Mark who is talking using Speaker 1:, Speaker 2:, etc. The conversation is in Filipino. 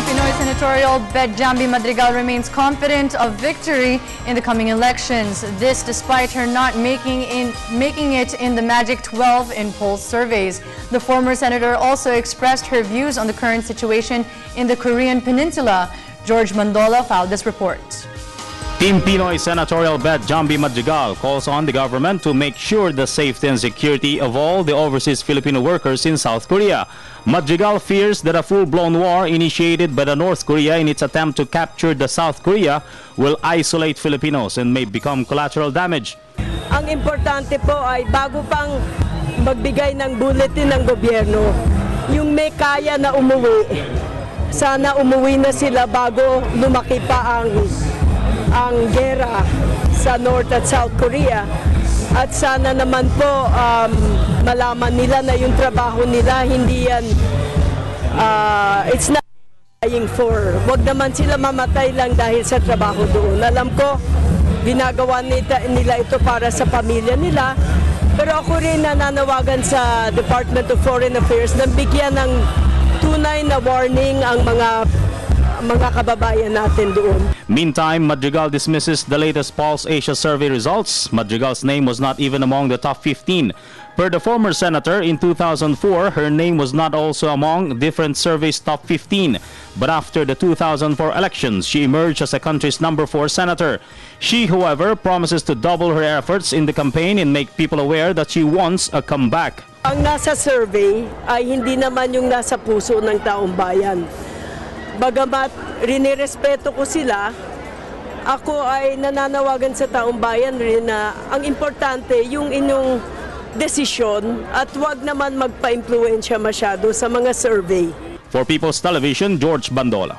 Speaker 1: Pinoy senatorial bet Jambi Madrigal remains confident of victory in the coming elections. This despite her not making it in the Magic 12 in poll surveys. The former senator also expressed her views on the current situation in the Korean Peninsula. George Mandola filed this report.
Speaker 2: Team Pinoy senatorial bet Jambi Madrigal calls on the government to make sure the safety and security of all the overseas Filipino workers in South Korea. Madrigal fears that a full-blown war initiated by the North Korea in its attempt to capture the South Korea will isolate Filipinos and may become collateral damage.
Speaker 3: Ang importante po ay bago pang magbigay ng bulletin ng gobyerno, yung may kaya na umuwi, sana umuwi na sila bago lumaki pa ang gera sa North at South Korea. At sana naman po malaman nila na yung trabaho nila hindi yan it's not dying for. Wag naman sila mamatay lang dahil sa trabaho doon. Alam ko ginagawa nila ito para sa pamilya nila, pero ako rin nananawagan sa Department of Foreign Affairs na bigyan ng tunay na warning ang mga kababayan natin doon.
Speaker 2: Meantime, Madrigal dismisses the latest Pulse Asia survey results. Madrigal's name was not even among the top 15. Per the former senator, in 2004, her name was not also among different surveys' top 15. But after the 2004 elections, she emerged as the country's number 4 senator. She, however, promises to double her efforts in the campaign and make people aware that she wants a comeback.
Speaker 3: Ang nasa survey ay hindi naman yung nasa puso ng taong bayan. Bagamat rinirespeto ko sila, ako ay nananawagan sa taong bayan rin na ang importante yung inyong desisyon at wag naman magpa-impluwensya masyado sa mga survey.
Speaker 2: For People's Television, George Bandola.